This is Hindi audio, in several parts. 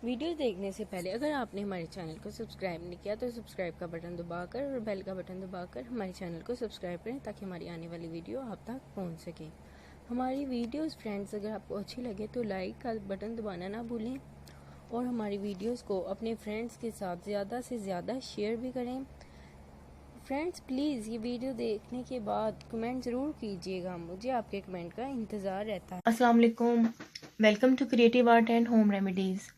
वीडियो देखने से पहले अगर आपने हमारे चैनल को सब्सक्राइब नहीं किया तो सब्सक्राइब का बटन दबाकर और बेल का बटन दबाकर हमारे चैनल को सब्सक्राइब करें ताकि हमारी आने वाली वीडियो आप तक पहुंच सके। हमारी वीडियोस फ्रेंड्स अगर आपको अच्छी लगे तो लाइक का बटन दबाना ना भूलें और हमारी वीडियोस को अपने फ्रेंड्स के साथ ज़्यादा से ज़्यादा शेयर भी करें। फ्रेंड्स प्लीज़ ये वीडियो देखने के बाद कमेंट ज़रूर कीजिएगा, मुझे आपके कमेंट का इंतज़ार रहता है। अस्सलाम वालेकुम, welcome to creative art and home remedies.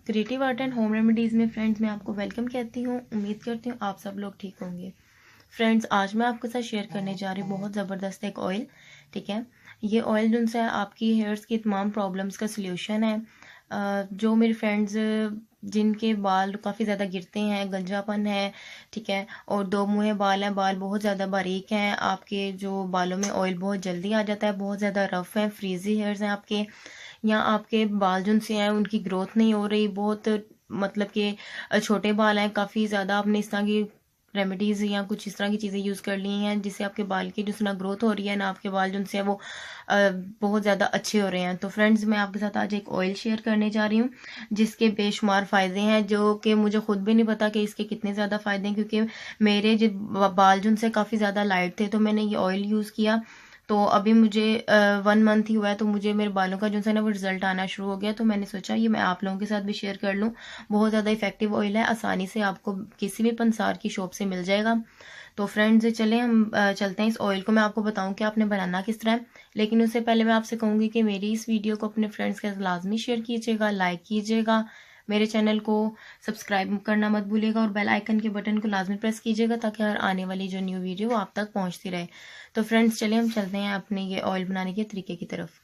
Creative art and home remedies में फ्रेंड्स मैं आपको वेलकम कहती हूँ। उम्मीद करती हूँ आप सब लोग ठीक होंगे। फ्रेंड्स आज मैं आपके साथ शेयर करने जा रही हूँ बहुत ज़बरदस्त एक ऑयल। ठीक है, ये ऑयल जो है आपकी हेयर्स की तमाम प्रॉब्लम्स का सल्यूशन है। जो मेरे फ्रेंड्स जिनके बाल काफ़ी ज़्यादा गिरते हैं, गंजापन है, ठीक है, और दो मुँहे बाल हैं, बाल बहुत ज़्यादा बारीक हैं, आपके जो बालों में ऑयल बहुत जल्दी आ जाता है, बहुत ज़्यादा रफ़ हैं, फ्रीजी हेयर्स हैं आपके, या आपके बाल जो से हैं उनकी ग्रोथ नहीं हो रही, बहुत मतलब कि छोटे बाल हैं, काफ़ी ज़्यादा आपने इस तरह की रेमेडीज़ या कुछ इस तरह की चीज़ें यूज़ कर ली हैं जिससे आपके बाल की जो ना ग्रोथ हो रही है ना आपके बाल जो है वो बहुत ज़्यादा अच्छे हो रहे हैं। तो फ्रेंड्स मैं आपके साथ आज एक ऑयल शेयर करने जा रही हूँ जिसके बेशुमार फ़ायदे हैं, जो कि मुझे खुद भी नहीं पता कि इसके कितने ज़्यादा फ़ायदे हैं, क्योंकि मेरे जो बाल जो से काफ़ी ज़्यादा लाइट थे तो मैंने ये ऑयल यूज़ किया। तो अभी मुझे 1 मंथ ही हुआ है तो मुझे मेरे बालों का जो है ना वो रिज़ल्ट आना शुरू हो गया। तो मैंने सोचा ये मैं आप लोगों के साथ भी शेयर कर लूँ। बहुत ज़्यादा इफेक्टिव ऑयल है, आसानी से आपको किसी भी पंसार की शॉप से मिल जाएगा। तो फ्रेंड्स चलें हम चलते हैं। इस ऑयल को मैं आपको बताऊं कि आपने बनाना किस तरह है, लेकिन उससे पहले मैं आपसे कहूँगी कि मेरी इस वीडियो को अपने फ्रेंड्स के साथ लाजमी शेयर कीजिएगा, लाइक कीजिएगा, मेरे चैनल को सब्सक्राइब करना मत भूलिएगा और बेल आइकन के बटन को लाजमी प्रेस कीजिएगा ताकि हर आने वाली जो न्यू वीडियो आप तक पहुंचती रहे। तो फ्रेंड्स चलिए हम चलते हैं अपने ये ऑयल बनाने के तरीके की तरफ।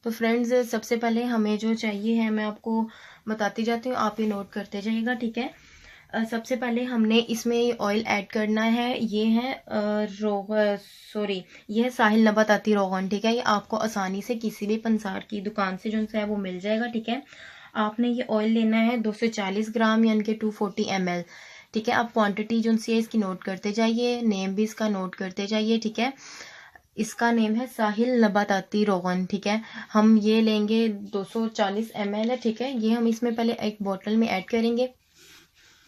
तो फ्रेंड्स सबसे पहले हमें जो चाहिए है मैं आपको बताती जाती हूँ, आप ये नोट करते जाइएगा, ठीक है। सबसे पहले हमने इसमें ऑयल ऐड करना है, ये है ये है साहिल नबाताती रोगन, ठीक है। ये आपको आसानी से किसी भी पंसार की दुकान से जो है वो मिल जाएगा, ठीक है। आपने ये ऑयल लेना है 240 ग्राम यानी कि 240 ml, ठीक है। आप क्वांटिटी जो है इसकी नोट करते जाइए, नेम भी इसका नोट करते जाइए, ठीक है। इसका नेम है साहिल नबाताती रोगन, ठीक है। हम ये लेंगे 240 ml है, ठीक है। ये हम इसमें पहले एक बोतल में ऐड करेंगे।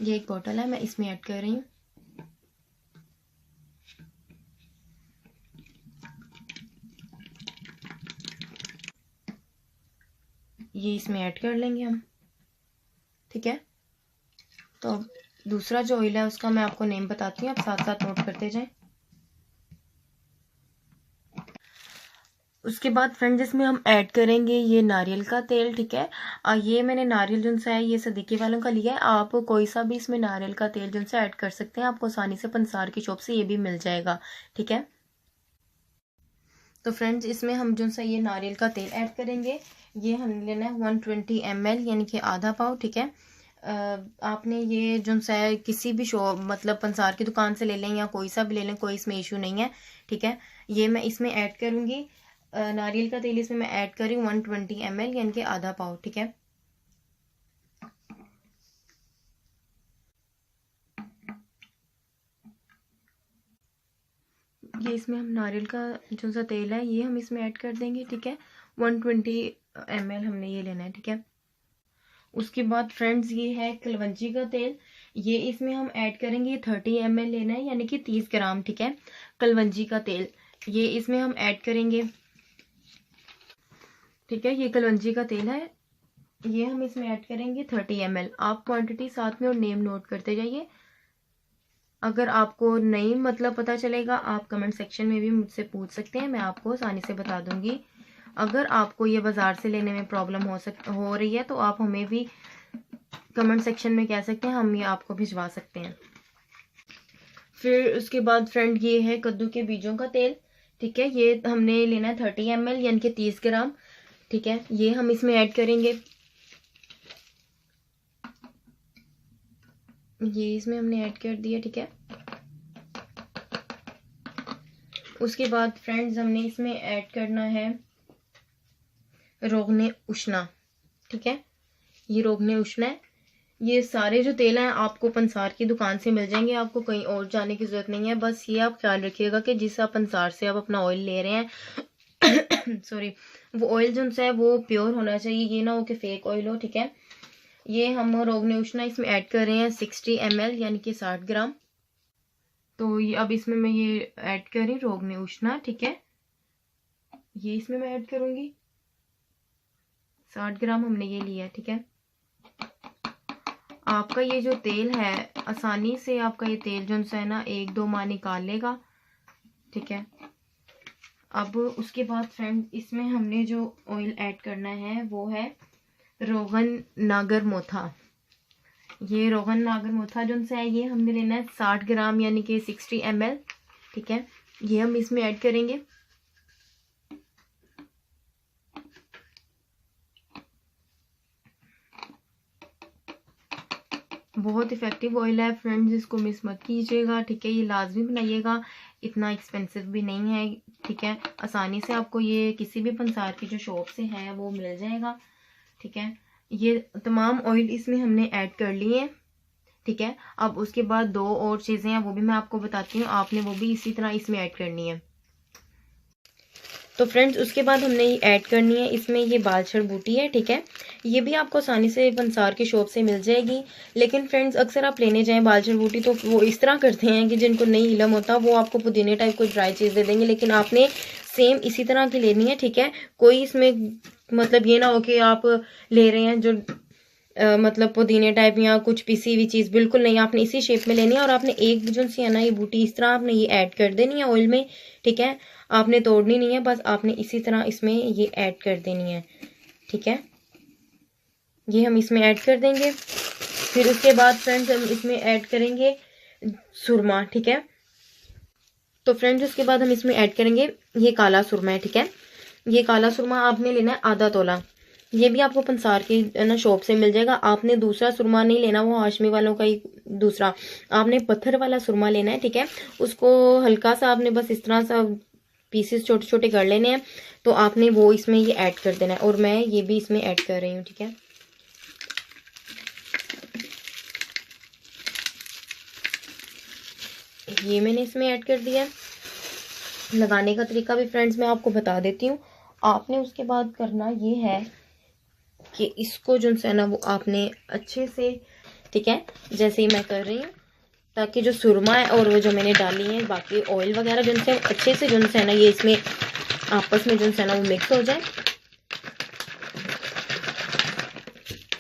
ये एक बोतल है, मैं इसमें ऐड कर रही हूँ। ये इसमें ऐड कर लेंगे हम, ठीक है। तो दूसरा जो ऑयल है उसका मैं आपको नेम बताती हूँ, आप साथ साथ नोट करते जाएं। उसके बाद फ्रेंड्स इसमें हम ऐड करेंगे ये नारियल का तेल, ठीक है। ये मैंने नारियल जो है ये सदीके वालों का लिया है, आप कोई सा भी इसमें नारियल का तेल जो है ऐड कर सकते हैं, आपको आसानी से पंसार की शॉप से ये भी मिल जाएगा, ठीक है। तो फ्रेंड्स इसमें हम जो है ये नारियल का तेल ऐड करेंगे। ये हमने लेना है 120 ml यानी कि आधा पाव, ठीक है। आपने ये जो है किसी भी शॉप मतलब पंसार की दुकान से ले लें या कोई सा भी ले लें, कोई इसमें इशू नहीं है, ठीक है। ये मैं इसमें ऐड करूंगी नारियल का तेल, इसमें मैं ऐड कर रही हूँ 120 ml यानी कि आधा पाव, ठीक है। ये इसमें हम नारियल का जो सा तेल है ये हम इसमें ऐड कर देंगे, ठीक है। 120 ml हमने ये लेना है, ठीक है। उसके बाद फ्रेंड्स ये है कलवंजी का तेल, ये इसमें हम ऐड करेंगे 30 ml लेना है यानी कि 30 ग्राम, ठीक है। कलवंजी का तेल ये इसमें हम ऐड करेंगे, ठीक है। ये कलवंजी का तेल है, ये हम इसमें ऐड करेंगे 30 ml। आप क्वांटिटी साथ में और नेम नोट करते जाइए। अगर आपको नहीं मतलब पता चलेगा आप कमेंट सेक्शन में भी मुझसे पूछ सकते हैं, मैं आपको आसानी से बता दूंगी। अगर आपको ये बाजार से लेने में प्रॉब्लम हो रही है तो आप हमें भी कमेंट सेक्शन में कह सकते हैं, हम ये आपको भिजवा सकते हैं। फिर उसके बाद फ्रेंड ये है कद्दू के बीजों का तेल, ठीक है। ये हमने लेना है 30 ml यानी कि 30 ग्राम, ठीक है। ये हम इसमें ऐड करेंगे, ये इसमें हमने ऐड कर दिया, ठीक है। उसके बाद फ्रेंड्स हमने इसमें ऐड करना है रोगने उष्णा, ठीक है। ये रोगने उष्णा है। ये सारे जो तेल हैं आपको पंसार की दुकान से मिल जाएंगे, आपको कहीं और जाने की जरूरत नहीं है। बस ये आप ख्याल रखिएगा कि जिस आप पंसार से आप अपना ऑयल ले रहे हैं सॉरी, वो ऑयल जो है वो प्योर होना चाहिए, ये ना हो कि फेक ऑयल हो, ठीक है। ये हम रोगन उष्णा इसमें ऐड कर रहे हैं 60 ml यानी कि 60 ग्राम। तो ये अब इसमें मैं ये ऐड कर रही हूँ रोगन उष्णा, ठीक है। ये इसमें मैं ऐड करूंगी 60 ग्राम हमने ये लिया, ठीक है। आपका ये जो तेल है आसानी से आपका ये तेल जो है ना 1-2 माह निकाल लेगा, ठीक है। अब उसके बाद फ्रेंड इसमें हमने जो ऑयल ऐड करना है वो है रोगन नागर मोथा। ये रोगन नागर मोथा जो है ये हमने लेना है 60 ग्राम यानी कि 60 ml, ठीक है। ये हम इसमें ऐड करेंगे। बहुत इफेक्टिव ऑयल है फ्रेंड्स, इसको मिस मत कीजिएगा, ठीक है। ये लाजमी बनाइएगा, इतना एक्सपेंसिव भी नहीं है, ठीक है। आसानी से आपको ये किसी भी पंसार की जो शॉप से है वो मिल जाएगा, ठीक है। ये तमाम ऑयल इसमें हमने ऐड कर लिए हैं, ठीक है। अब उसके बाद 2 और चीज़ें हैं वो भी मैं आपको बताती हूँ, आपने वो भी इसी तरह इसमें ऐड करनी है। तो फ्रेंड्स उसके बाद हमने ये ऐड करनी है इसमें ये बालछड़ बूटी है, ठीक है। ये भी आपको आसानी से पंसार की शॉप से मिल जाएगी, लेकिन फ्रेंड्स अक्सर आप लेने जाएं बालछड़ बूटी तो वो इस तरह करते हैं कि जिनको नहीं इलम होता वो आपको पुदीने टाइप कोई ड्राई चीज़ दे देंगे, लेकिन आपने सेम इसी तरह की लेनी है, ठीक है। कोई इसमें मतलब ये ना हो कि आप ले रहे हैं जो मतलब पुदीने टाइप या कुछ पिसी हुई चीज़, बिल्कुल नहीं। आपने इसी शेप में लेनी है और आपने एक जो सी है ना ये बूटी इस तरह आपने ये ऐड कर देनी है ऑयल में, ठीक है। आपने तोड़नी नहीं है, बस आपने इसी तरह इसमें ये ऐड कर देनी है, ठीक है। ये हम इसमें ऐड कर देंगे। फिर उसके बाद फ्रेंड्स हम इसमें ऐड करेंगे सुरमा, ठीक है। तो फ्रेंड्स उसके बाद हम इसमें ऐड करेंगे ये काला सुरमा है, ठीक है। ये काला सुरमा आपने लेना है आधा तोला। ये भी आपको पंसार की ना शॉप से मिल जाएगा। आपने दूसरा सुरमा नहीं लेना, वो हाशमी वालों का ही दूसरा, आपने पत्थर वाला सुरमा लेना है, ठीक है। उसको हल्का सा आपने बस इस तरह सा पीसेस छोटे छोटे कर लेने हैं, तो आपने वो इसमें ये ऐड कर देना है, और मैं ये भी इसमें ऐड कर रही हूँ, ठीक है। ये मैंने इसमें ऐड कर दिया। लगाने का तरीका भी फ्रेंड्स मैं आपको बता देती हूँ। आपने उसके बाद करना ये है कि इसको जो है ना वो आपने अच्छे से, ठीक है, जैसे ही मैं कर रही हूँ, ताकि जो सुरमा है और वो जो मैंने डाली है बाकी ऑयल वगैरह जो है अच्छे से जो है ना ये इसमें आपस में जो है ना वो मिक्स हो जाए।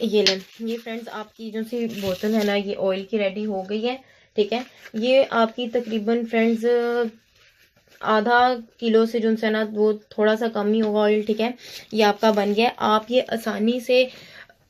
ये लें, ये फ्रेंड्स आपकी जो सी बोतल है ना ये ऑयल की रेडी हो गई है, ठीक है। ये आपकी तकरीबन फ्रेंड्स आधा किलो से जो है ना वो थोड़ा सा कम ही होगा ऑयल, ठीक है। ये आपका बन गया। आप ये आसानी से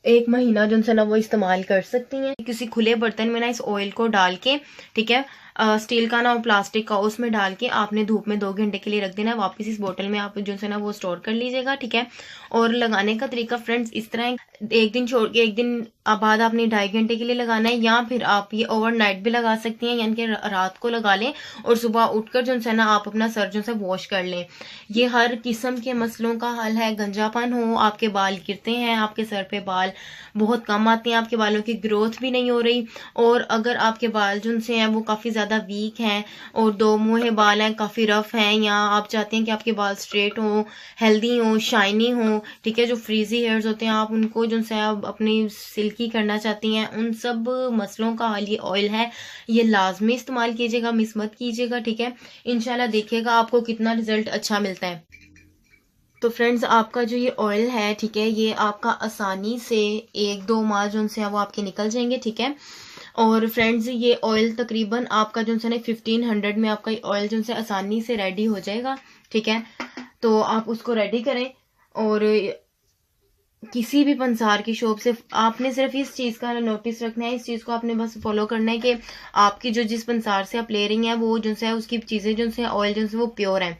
1 महीना जो है ना वो इस्तेमाल कर सकती हैं। किसी खुले बर्तन में ना इस ऑयल को डाल के, ठीक है, स्टील का ना हो प्लास्टिक का, उसमें डाल के आपने धूप में 2 घंटे के लिए रख देना है। वापस इस बोतल में आप जो है ना वो स्टोर कर लीजिएगा, ठीक है। और लगाने का तरीका फ्रेंड्स इस तरह, 1 दिन छोड़ के 1 दिन बाद आपने 2.5 घंटे के लिए लगाना है, या फिर आप ये ओवरनाइट भी लगा सकती हैं, यानी कि रात को लगा लें और सुबह उठकर जो है ना आप अपना सर जो है वॉश कर लें। ये हर किस्म के मसलों का हल है। गंजापन हो, आपके बाल गिरते हैं, आपके सर पे बाल बहुत कम आते हैं, आपके बालों की ग्रोथ भी नहीं हो रही, और अगर आपके बाल जो हैं वो काफ़ी ज़्यादा वीक हैं और 2 मुँहे बाल हैं, काफ़ी रफ हैं, या आप चाहते हैं कि आपके बाल स्ट्रेट हों, हेल्दी हों, शाइनी हों, ठीक है, जो फ्रीजी हेयर्स होते हैं आप उनको जो है अपनी सिल्की करना चाहती हैं, उन सब मसलों का हल ये ऑयल है। ये लाजमी इस्तेमाल कीजिएगा, मिस मत कीजिएगा, ठीक है। इंशाल्लाह देखिएगा आपको कितना रिजल्ट अच्छा मिलता है। तो फ्रेंड्स आपका जो ये ऑयल है, ठीक है, ये आपका आसानी से 1-2 माह जो है वो आपके निकल जाएंगे, ठीक है। और फ्रेंड्स ये ऑयल तकरीबन आपका जो है ना 1500 में आपका ये ऑयल जो है आसानी से रेडी हो जाएगा, ठीक है। तो आप उसको रेडी करें, और किसी भी पंसार की शॉप से आपने सिर्फ इस चीज़ का नोटिस रखना है, इस चीज़ को आपने बस फॉलो करना है कि आपकी जो जिस पंसार से आप ले रही हैं वो जो है उसकी चीज़ें जो है ऑयल जो है वो प्योर हैं,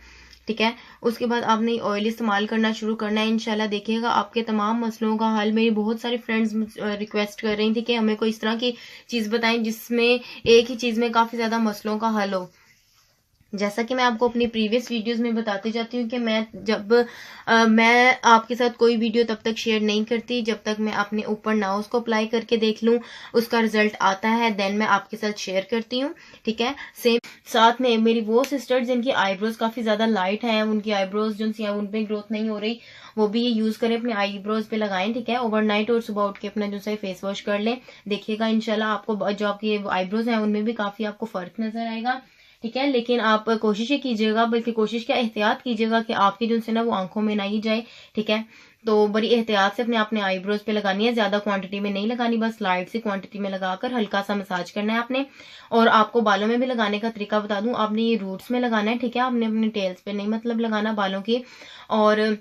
ठीक है। उसके बाद आपने ऑयल इस्तेमाल करना शुरू करना है। इंशाल्लाह देखिएगा आपके तमाम मसलों का हल। मेरी बहुत सारी फ्रेंड्स रिक्वेस्ट कर रही थी कि हमें कोई इस तरह की चीज़ बताएं जिसमें एक ही चीज़ में काफ़ी ज़्यादा मसलों का हल हो। जैसा कि मैं आपको अपनी प्रीवियस वीडियोस में बताती जाती हूँ कि मैं आपके साथ कोई वीडियो तब तक शेयर नहीं करती जब तक मैं अपने ऊपर ना उसको अप्लाई करके देख लूँ, उसका रिजल्ट आता है, देन मैं आपके साथ शेयर करती हूँ। ठीक है। सेम साथ में मेरी वो सिस्टर्स जिनकी आईब्रोज काफ़ी ज़्यादा लाइट हैं, उनकी आईब्रोज जो हैं उन पर ग्रोथ नहीं हो रही, वो भी ये यूज़ करें, अपने आईब्रोज पे लगाएं। ठीक है। ओवरनाइट और सुबह उठ के अपना जो है फेस वॉश कर लें, देखिएगा इंशाल्लाह आपको जो आपकी आईब्रोज हैं उनमें भी काफ़ी आपको फ़र्क नजर आएगा। ठीक है। लेकिन आप कोशिश ये कीजिएगा, बल्कि कोशिश क्या, एहतियात कीजिएगा कि आपकी जो है ना वो आंखों में ना ही जाए। ठीक है। तो बड़ी एहतियात से अपने आईब्रोज पे लगानी है, ज्यादा क्वांटिटी में नहीं लगानी, बस लाइट सी क्वांटिटी में लगाकर हल्का सा मसाज करना है आपने। और आपको बालों में भी लगाने का तरीका बता दूं, आपने ये रूट्स में लगाना है। ठीक है। आपने अपने टेल्स पे नहीं मतलब लगाना बालों के, और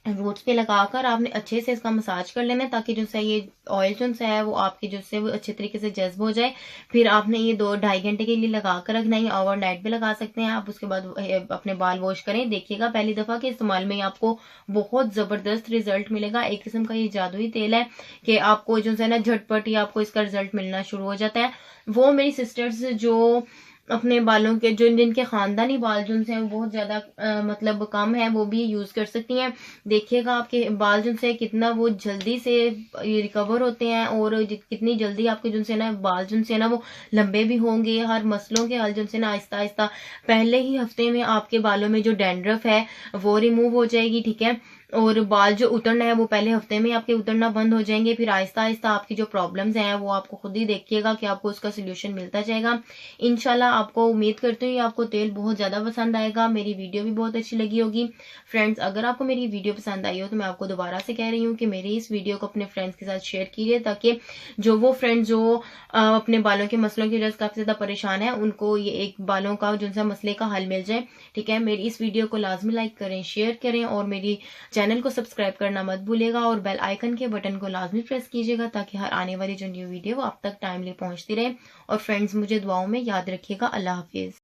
रूट्स पे लगाकर आपने अच्छे से इसका मसाज कर लेना है, ताकि जो है ये ऑयल जो है वो आपके जो है वो अच्छे तरीके से जज्ब हो जाए। फिर आपने ये 2-2.5 घंटे के लिए लगा कर रखना है, ओवरनाइट भी लगा सकते हैं आप। उसके बाद अपने बाल वॉश करें, देखिएगा पहली दफा के इस्तेमाल में आपको बहुत जबरदस्त रिजल्ट मिलेगा। एक किस्म का ये जादुई तेल है कि आपको जो है ना झटपट ही आपको इसका रिजल्ट मिलना शुरू हो जाता है। वो मेरी सिस्टर्स जो अपने बालों के जो जिनके खानदानी बाल जो हैं वो बहुत ज्यादा मतलब कम है, वो भी यूज कर सकती हैं। देखिएगा आपके बाल जो है कितना वो जल्दी से रिकवर होते हैं, और कितनी जल्दी आपके जो है ना बाल जो है ना वो लंबे भी होंगे। हर मसलों के हल जो है ना आहिस्ता आहिस्ता पहले ही हफ्ते में आपके बालों में जो डैंड्रफ है वो रिमूव हो जाएगी। ठीक है। और बाल जो उतरना है वो पहले हफ्ते में आपके उतरना बंद हो जाएंगे। फिर आहिस्ता आहिस्ता आपकी जो प्रॉब्लम्स हैं वो आपको खुद ही देखिएगा कि आपको उसका सोल्यूशन मिलता जाएगा इंशाल्लाह। आपको उम्मीद करती हूँ आपको तेल बहुत ज्यादा पसंद आएगा, मेरी वीडियो भी बहुत अच्छी लगी होगी। फ्रेंड्स, अगर आपको मेरी वीडियो पसंद आई हो तो मैं आपको दोबारा से कह रही हूँ कि मेरी इस वीडियो को अपने फ्रेंड्स के साथ शेयर कीजिए, ताकि वो फ्रेंड्स जो अपने बालों के मसलों की वजह से काफी ज्यादा परेशान है, उनको ये एक बालों का जो सा मसले का हल मिल जाए। ठीक है। मेरी इस वीडियो को लाजमी लाइक करें, शेयर करें, और मेरी चैनल को सब्सक्राइब करना मत भूलिएगा, और बेल आइकन के बटन को लाजमी प्रेस कीजिएगा, ताकि हर आने वाली जो न्यू वीडियो वो आप तक टाइमली पहुंचती रहे। और फ्रेंड्स, मुझे दुआओं में याद रखिएगा। अल्लाह हाफिज।